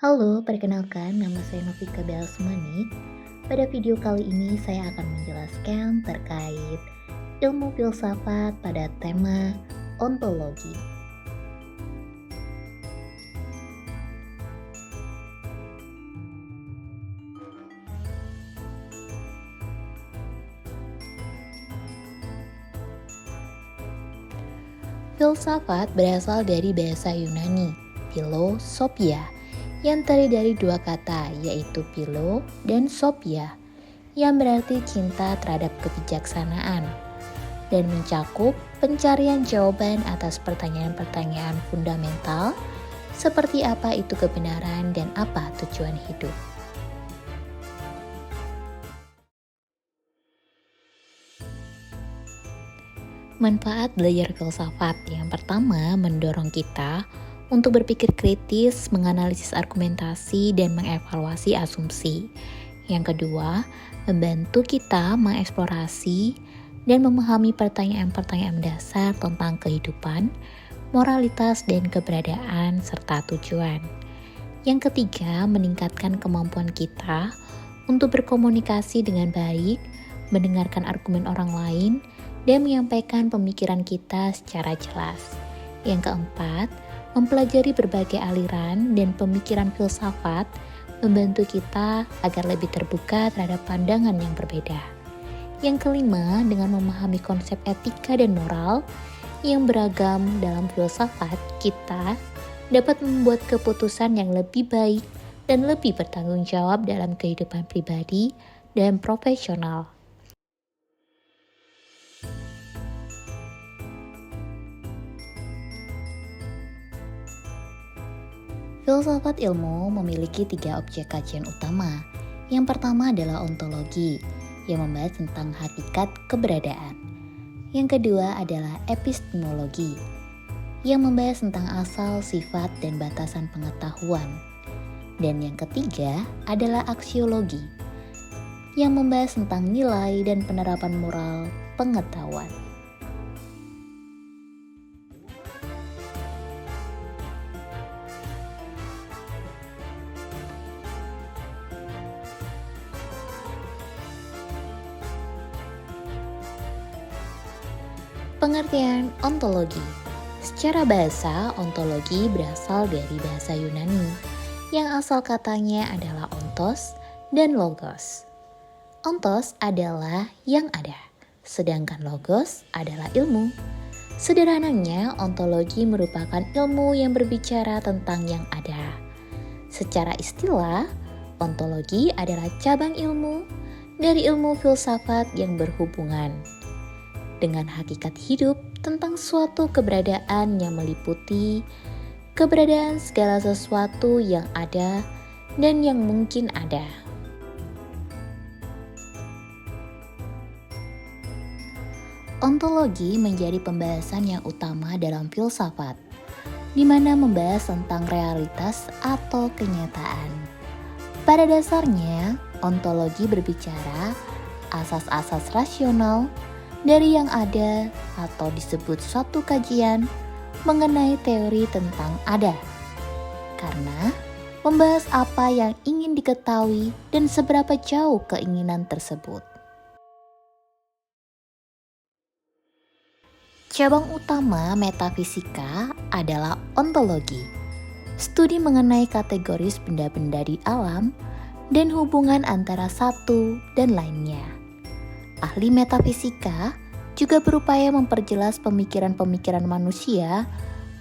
Halo, perkenalkan nama saya Novika Belasmani. Pada video kali ini saya akan menjelaskan terkait ilmu filsafat pada tema ontologi. Filsafat berasal dari bahasa Yunani, philosophia, yang terdiri dari dua kata, yaitu philo dan sophia, yang berarti cinta terhadap kebijaksanaan, dan mencakup pencarian jawaban atas pertanyaan-pertanyaan fundamental seperti apa itu kebenaran dan apa tujuan hidup. Manfaat belajar filsafat yang pertama mendorong kita untuk berpikir kritis, menganalisis argumentasi, dan mengevaluasi asumsi. Yang kedua, membantu kita mengeksplorasi dan memahami pertanyaan-pertanyaan dasar tentang kehidupan, moralitas, dan keberadaan, serta tujuan. Yang ketiga, meningkatkan kemampuan kita untuk berkomunikasi dengan baik, mendengarkan argumen orang lain, dan menyampaikan pemikiran kita secara jelas. Yang keempat, mempelajari berbagai aliran dan pemikiran filsafat membantu kita agar lebih terbuka terhadap pandangan yang berbeda. Yang kelima, dengan memahami konsep etika dan moral yang beragam dalam filsafat, kita dapat membuat keputusan yang lebih baik dan lebih bertanggung jawab dalam kehidupan pribadi dan profesional. Filsafat ilmu memiliki tiga objek kajian utama. Yang pertama adalah ontologi, yang membahas tentang hakikat keberadaan. Yang kedua adalah epistemologi, yang membahas tentang asal, sifat, dan batasan pengetahuan. Dan yang ketiga adalah aksiologi, yang membahas tentang nilai dan penerapan moral pengetahuan. Pengertian ontologi. Secara bahasa, ontologi berasal dari bahasa Yunani, yang asal katanya adalah ontos dan logos. Ontos adalah yang ada, sedangkan logos adalah ilmu. Sederhananya, ontologi merupakan ilmu yang berbicara tentang yang ada. Secara istilah, ontologi adalah cabang ilmu dari ilmu filsafat yang berhubungan dengan hakikat hidup tentang suatu keberadaan yang meliputi keberadaan segala sesuatu yang ada dan yang mungkin ada. Ontologi menjadi pembahasan yang utama dalam filsafat, di mana membahas tentang realitas atau kenyataan. Pada dasarnya, ontologi berbicara asas-asas rasional dari yang ada atau disebut suatu kajian mengenai teori tentang ada. Karena membahas apa yang ingin diketahui dan seberapa jauh keinginan tersebut. Cabang utama metafisika adalah ontologi, studi mengenai kategoris benda-benda di alam dan hubungan antara satu dan lainnya. Ahli metafisika juga berupaya memperjelas pemikiran-pemikiran manusia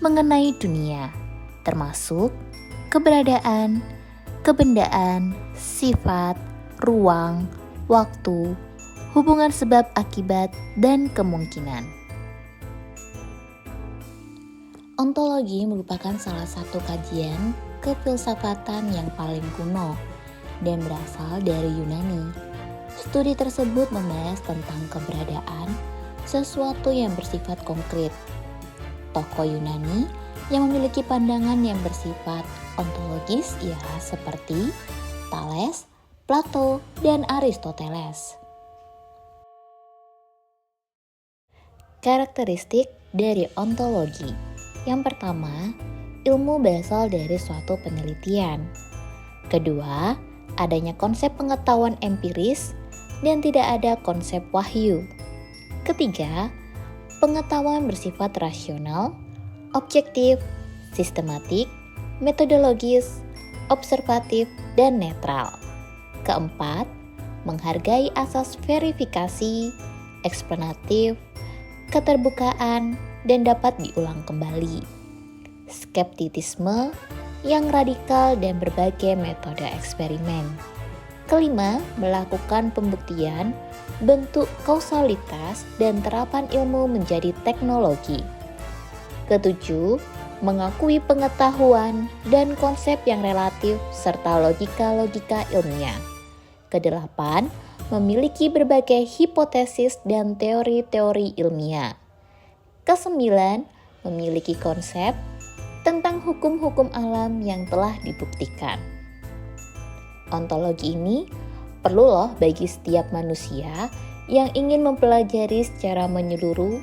mengenai dunia, termasuk keberadaan, kebendaan, sifat, ruang, waktu, hubungan sebab akibat, dan kemungkinan. Ontologi merupakan salah satu kajian kefilsafatan yang paling kuno dan berasal dari Yunani. Studi tersebut membahas tentang keberadaan sesuatu yang bersifat konkret. Tokoh Yunani yang memiliki pandangan yang bersifat ontologis ialah seperti Thales, Plato, dan Aristoteles. Karakteristik dari ontologi. Yang pertama, ilmu berasal dari suatu penelitian. Kedua, adanya konsep pengetahuan empiris dan tidak ada konsep wahyu. Ketiga, pengetahuan bersifat rasional, objektif, sistematik, metodologis, observatif, dan netral. Keempat, menghargai asas verifikasi, eksplanatif, keterbukaan, dan dapat diulang kembali. Skeptisisme yang radikal dan berbagai metode eksperimen. Kelima, melakukan pembuktian bentuk kausalitas dan terapan ilmu menjadi teknologi. Ketujuh, mengakui pengetahuan dan konsep yang relatif serta logika-logika ilmiah. Kedelapan, memiliki berbagai hipotesis dan teori-teori ilmiah. Kesembilan, memiliki konsep tentang hukum-hukum alam yang telah dibuktikan. Ontologi ini perlu loh bagi setiap manusia yang ingin mempelajari secara menyeluruh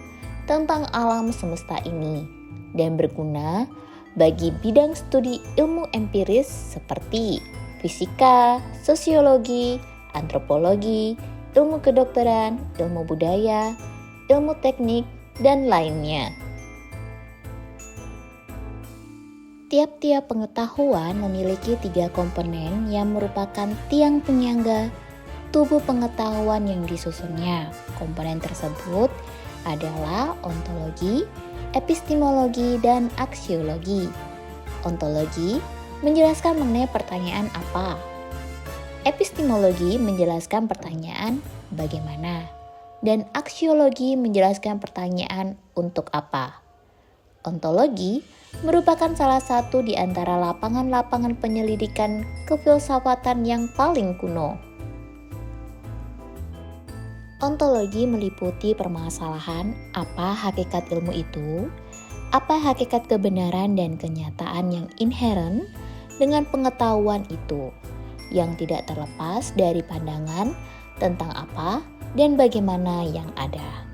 tentang alam semesta ini dan berguna bagi bidang studi ilmu empiris seperti fisika, sosiologi, antropologi, ilmu kedokteran, ilmu budaya, ilmu teknik, dan lainnya. Tiap-tiap pengetahuan memiliki 3 komponen yang merupakan tiang penyangga tubuh pengetahuan yang disusunnya. Komponen tersebut adalah ontologi, epistemologi, dan aksiologi. Ontologi menjelaskan mengenai pertanyaan apa. Epistemologi menjelaskan pertanyaan bagaimana. Dan aksiologi menjelaskan pertanyaan untuk apa. Ontologi merupakan salah satu di antara lapangan-lapangan penyelidikan kefilsafatan yang paling kuno. Ontologi meliputi permasalahan apa hakikat ilmu itu, apa hakikat kebenaran dan kenyataan yang inheren dengan pengetahuan itu, yang tidak terlepas dari pandangan tentang apa dan bagaimana yang ada.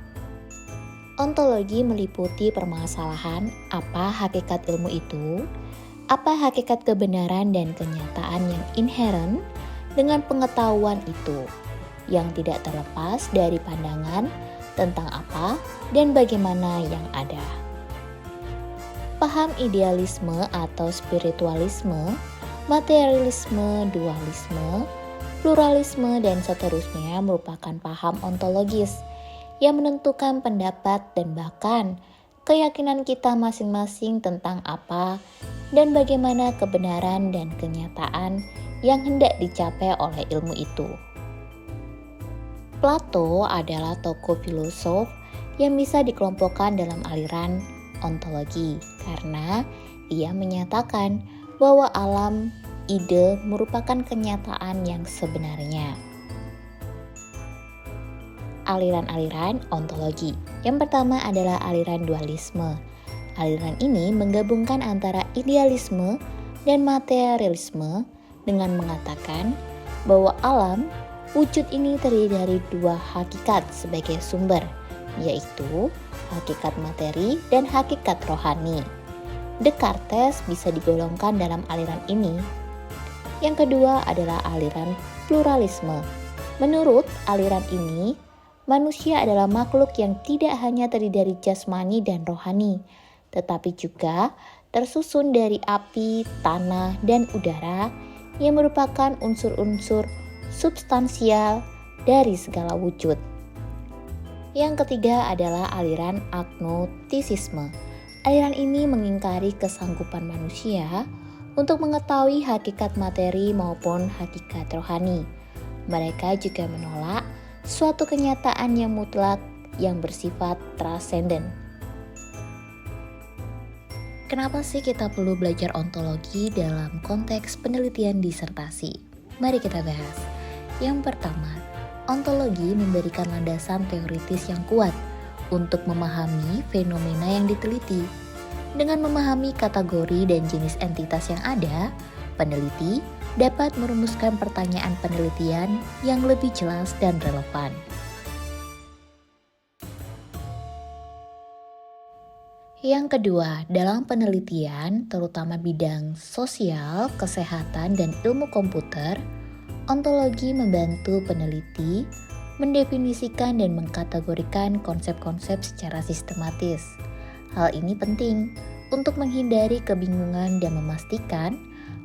Ontologi meliputi permasalahan apa hakikat ilmu itu, apa hakikat kebenaran dan kenyataan yang inheren dengan pengetahuan itu, yang tidak terlepas dari pandangan tentang apa dan bagaimana yang ada. Paham idealisme atau spiritualisme, materialisme, dualisme, pluralisme, dan seterusnya merupakan paham ontologis yang menentukan pendapat dan bahkan keyakinan kita masing-masing tentang apa dan bagaimana kebenaran dan kenyataan yang hendak dicapai oleh ilmu itu. Plato adalah tokoh filosof yang bisa dikelompokkan dalam aliran ontologi karena ia menyatakan bahwa alam ide merupakan kenyataan yang sebenarnya. Aliran-aliran ontologi. Yang pertama adalah aliran dualisme. Aliran ini menggabungkan antara idealisme dan materialisme dengan mengatakan bahwa alam wujud ini terdiri dari 2 hakikat sebagai sumber, yaitu hakikat materi dan hakikat rohani. Descartes bisa digolongkan dalam aliran ini. Yang kedua adalah aliran pluralisme. Menurut aliran ini, manusia adalah makhluk yang tidak hanya terdiri dari jasmani dan rohani, tetapi juga tersusun dari api, tanah, dan udara yang merupakan unsur-unsur substansial dari segala wujud. Yang ketiga adalah aliran agnostisisme. Aliran ini mengingkari kesanggupan manusia untuk mengetahui hakikat materi maupun hakikat rohani. Mereka juga menolak suatu kenyataan yang mutlak yang bersifat transenden. Kenapa sih kita perlu belajar ontologi dalam konteks penelitian disertasi? Mari kita bahas. Yang pertama, ontologi memberikan landasan teoritis yang kuat untuk memahami fenomena yang diteliti. Dengan memahami kategori dan jenis entitas yang ada, peneliti dapat merumuskan pertanyaan penelitian yang lebih jelas dan relevan. Yang kedua, dalam penelitian, terutama bidang sosial, kesehatan, dan ilmu komputer, ontologi membantu peneliti mendefinisikan dan mengkategorikan konsep-konsep secara sistematis. Hal ini penting untuk menghindari kebingungan dan memastikan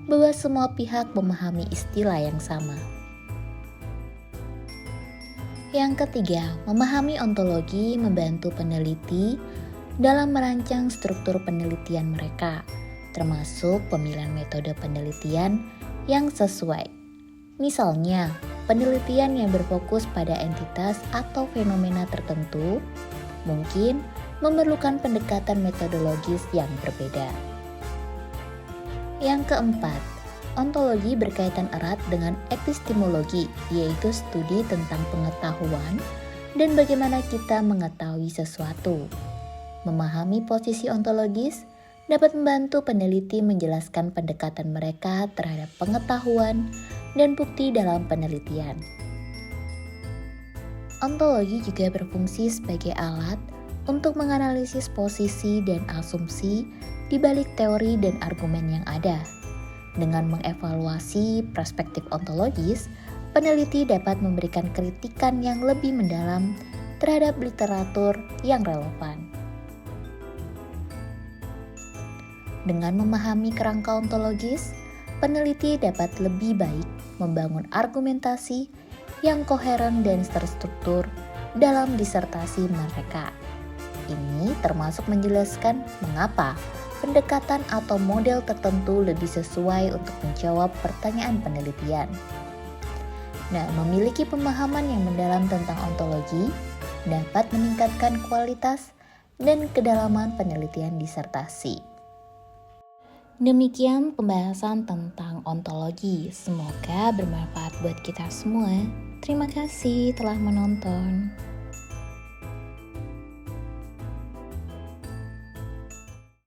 bahwa semua pihak memahami istilah yang sama. Yang ketiga, memahami ontologi membantu peneliti dalam merancang struktur penelitian mereka, termasuk pemilihan metode penelitian yang sesuai. Misalnya, penelitian yang berfokus pada entitas atau fenomena tertentu mungkin memerlukan pendekatan metodologis yang berbeda. Yang keempat, ontologi berkaitan erat dengan epistemologi, yaitu studi tentang pengetahuan dan bagaimana kita mengetahui sesuatu. Memahami posisi ontologis dapat membantu peneliti menjelaskan pendekatan mereka terhadap pengetahuan dan bukti dalam penelitian. Ontologi juga berfungsi sebagai alat untuk menganalisis posisi dan asumsi di balik teori dan argumen yang ada. Dengan mengevaluasi perspektif ontologis, peneliti dapat memberikan kritikan yang lebih mendalam terhadap literatur yang relevan. Dengan memahami kerangka ontologis, peneliti dapat lebih baik membangun argumentasi yang koheren dan terstruktur dalam disertasi mereka. Ini termasuk menjelaskan mengapa pendekatan atau model tertentu lebih sesuai untuk menjawab pertanyaan penelitian. Nah, memiliki pemahaman yang mendalam tentang ontologi dapat meningkatkan kualitas dan kedalaman penelitian disertasi. Demikian pembahasan tentang ontologi. Semoga bermanfaat buat kita semua. Terima kasih telah menonton.